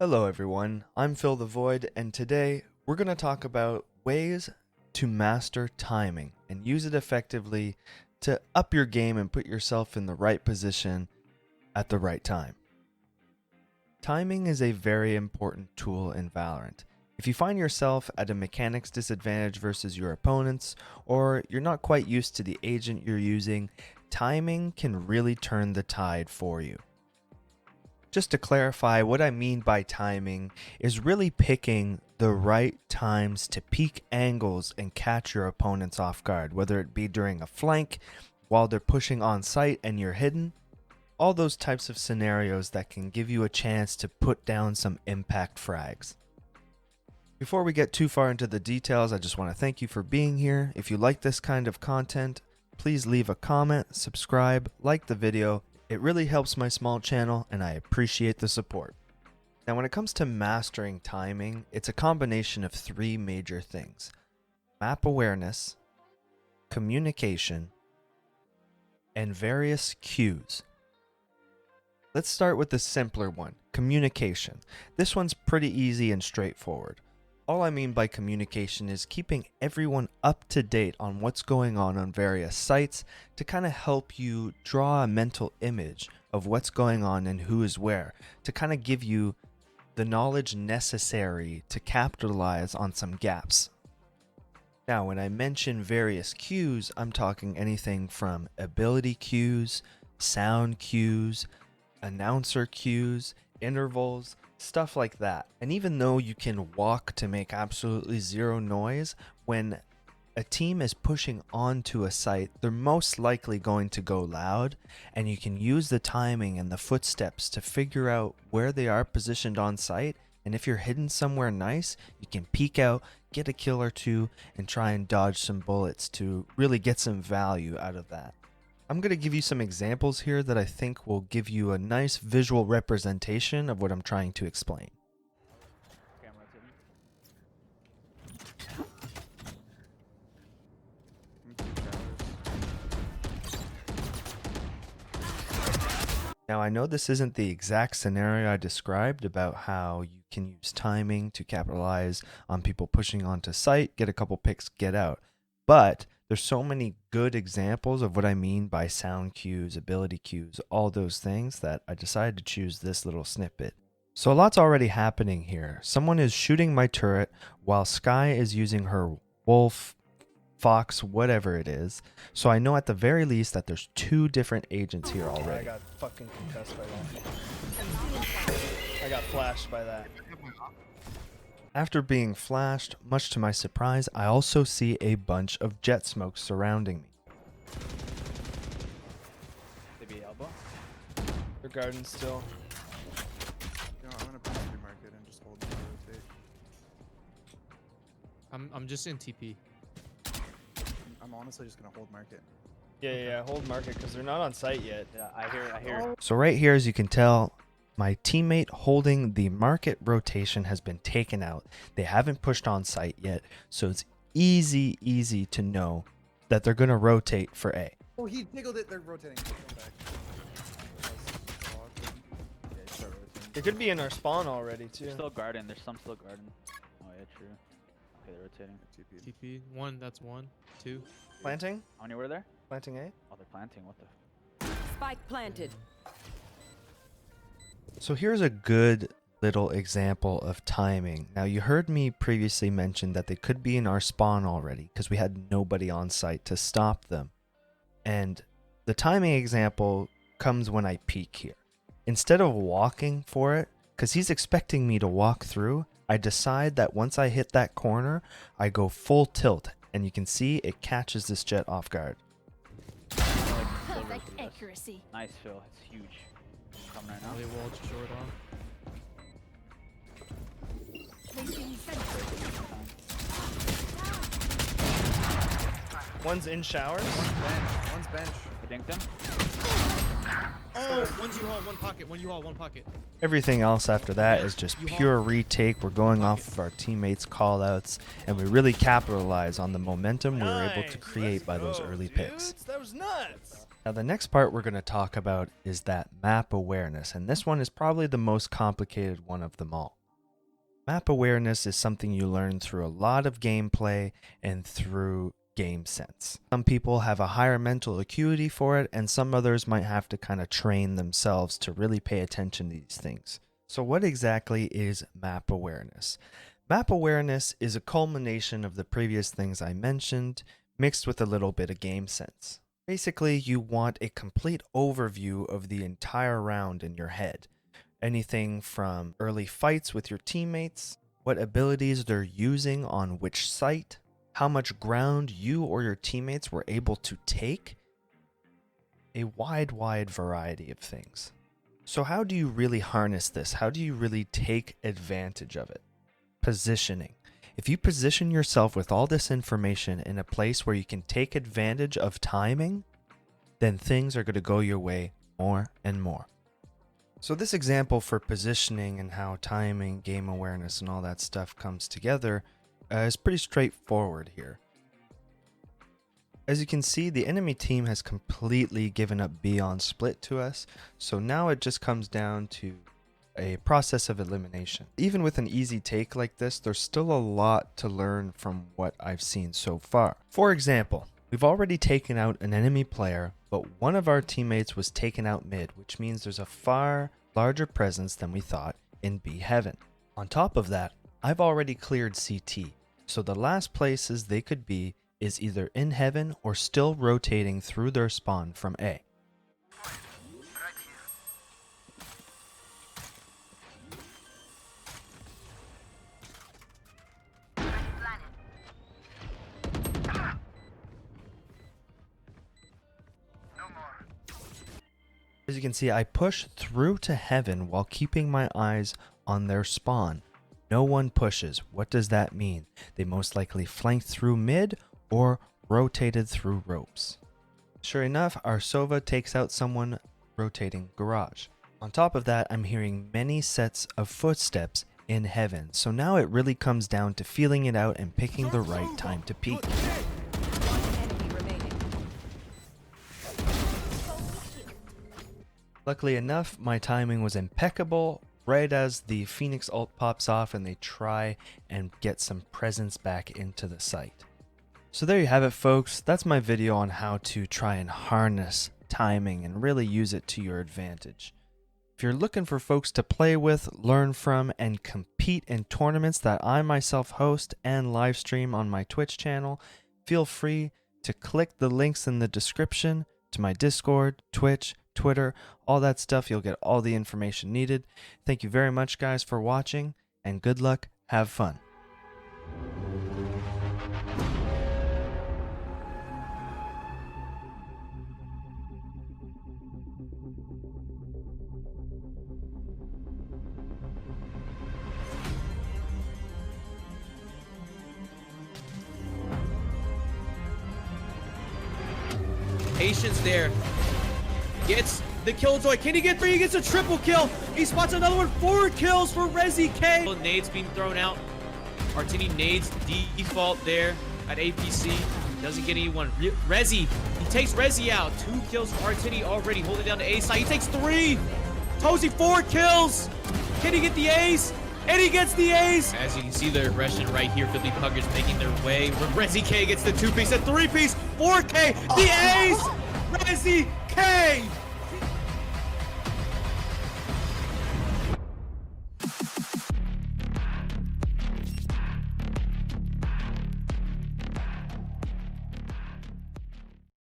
Hello everyone, I'm Phil the Void, and today we're going to talk about ways to master timing and use it effectively to up your game and put yourself in the right position at the right time. Timing is a very important tool in Valorant. If you find yourself at a mechanics disadvantage versus your opponents, or you're not quite used to the agent you're using, timing can really turn the tide for you. Just to clarify, what I mean by timing is really picking the right times to peak angles and catch your opponents off guard, whether it be during a flank, while they're pushing on site and you're hidden, all those types of scenarios that can give you a chance to put down some impact frags. Before we get too far into the details, I just want to thank you for being here. If you like this kind of content, please leave a comment, subscribe, like the video. It really helps my small channel and I appreciate the support. Now when it comes to mastering timing, it's a combination of three major things: map awareness, communication, and various cues. Let's start with the simpler one, communication. This one's pretty easy and straightforward. All I mean by communication is keeping everyone up to date on what's going on various sites to kind of help you draw a mental image of what's going on and who is where, to kind of give you the knowledge necessary to capitalize on some gaps. Now, when I mention various cues, I'm talking anything from ability cues, sound cues, announcer cues, intervals, stuff like that. And even though you can walk to make absolutely zero noise, when a team is pushing onto a site, they're most likely going to go loud, and you can use the timing and the footsteps to figure out where they are positioned on site. And if you're hidden somewhere nice, you can peek out, get a kill or two, and try and dodge some bullets to really get some value out of that. I'm going to give you some examples here that I think will give you a nice visual representation of what I'm trying to explain. Now I know this isn't the exact scenario I described about how you can use timing to capitalize on people pushing onto site, get a couple picks, get out. But there's so many good examples of what I mean by sound cues, ability cues, all those things, that I decided to choose this little snippet. So a lot's already happening here. Someone is shooting my turret while Skye is using her wolf, fox, whatever it is. So I know at the very least that there's two different agents here already. I got fucking concussed by that. I got flashed by that. After being flashed, much to my surprise, I also see a bunch of jet smoke surrounding me. Maybe elbow. Your garden still. You know, I'm gonna push through market and just hold and rotate. I'm just in TP. I'm honestly just gonna hold market. Yeah, hold market because they're not on site yet. Yeah, I hear. So right here, as you can tell, my teammate holding the market rotation has been taken out. They haven't pushed on site yet, so it's easy to know that they're going to rotate for A. Oh, he niggled it. They're rotating. They could be in our spawn already too. There's still garden. There's some still garden. Oh yeah, true. Okay, they're rotating. TP. One, that's one. Two. Planting? How many were there? Planting A? Oh, they're planting. What the? Spike planted. So here's a good little example of timing. Now you heard me previously mention that they could be in our spawn already because we had nobody on site to stop them. And the timing example comes when I peek here. Instead of walking for it, because he's expecting me to walk through, I decide that once I hit that corner, I go full tilt, and you can see it catches this jet off guard. Perfect accuracy. Nice, Phil. It's huge. Coming right now. They walled short on. Placing sentry. One's in showers. One's bench. I dinked him. Oh, one's U-Haul, one pocket. One U-Haul, one pocket. Everything else after that is just pure retake. We're going off of our teammates' callouts, and we really capitalize on the momentum we were able to create by those early picks. That was nuts. Now the next part we're going to talk about is that map awareness, and this one is probably the most complicated one of them all. Map awareness is something you learn through a lot of gameplay and through game sense. Some people have a higher mental acuity for it, and some others might have to kind of train themselves to really pay attention to these things. So what exactly is map awareness? Map awareness is a culmination of the previous things I mentioned, mixed with a little bit of game sense. Basically, you want a complete overview of the entire round in your head. Anything from early fights with your teammates, what abilities they're using on which site, how much ground you or your teammates were able to take, a wide variety of things. So how do you really harness this? How do you really take advantage of it? Positioning. If you position yourself with all this information in a place where you can take advantage of timing, then things are going to go your way more and more. So this example for positioning and how timing, game awareness, and all that stuff comes together is pretty straightforward here. As you can see, the enemy team has completely given up B on split to us, so now it just comes down to a process of elimination. Even with an easy take like this, there's still a lot to learn from what I've seen so far. For example, we've already taken out an enemy player, but one of our teammates was taken out mid, which means there's a far larger presence than we thought in B heaven. On top of that, I've already cleared CT, so the last places they could be is either in heaven or still rotating through their spawn from A. As you can see, I push through to heaven while keeping my eyes on their spawn. No one pushes. What does that mean? They most likely flanked through mid or rotated through ropes. Sure enough, our Sova takes out someone rotating garage. On top of that, I'm hearing many sets of footsteps in heaven. So now it really comes down to feeling it out and picking the right time to peek. Enemy remaining. Luckily enough, my timing was impeccable. Right as the Phoenix ult pops off and they try and get some presence back into the site. So there you have it, folks. That's my video on how to try and harness timing and really use it to your advantage. If you're looking for folks to play with, learn from, and compete in tournaments that I myself host and live stream on my Twitch channel, feel free to click the links in the description to my Discord, Twitch, Twitter, all that stuff. You'll get all the information needed. Thank you very much, guys, for watching, and good luck. Have fun. Patience there. Gets the killjoy. Can he get 3? He gets a triple kill. He spots another one. 4 kills for Rezi K. Nades being thrown out. Artini nades default there at APC. Doesn't get anyone. Rezi. He takes Rezi out. 2 kills for Artini already. Holding down the A side. He takes 3. Tozy 4 kills. Can he get the ace? And he gets the ace. As you can see, the aggression right here. Philly Puggers making their way. Rezi K gets the 2-piece, a 3-piece, 4K. The ace. Rezi K.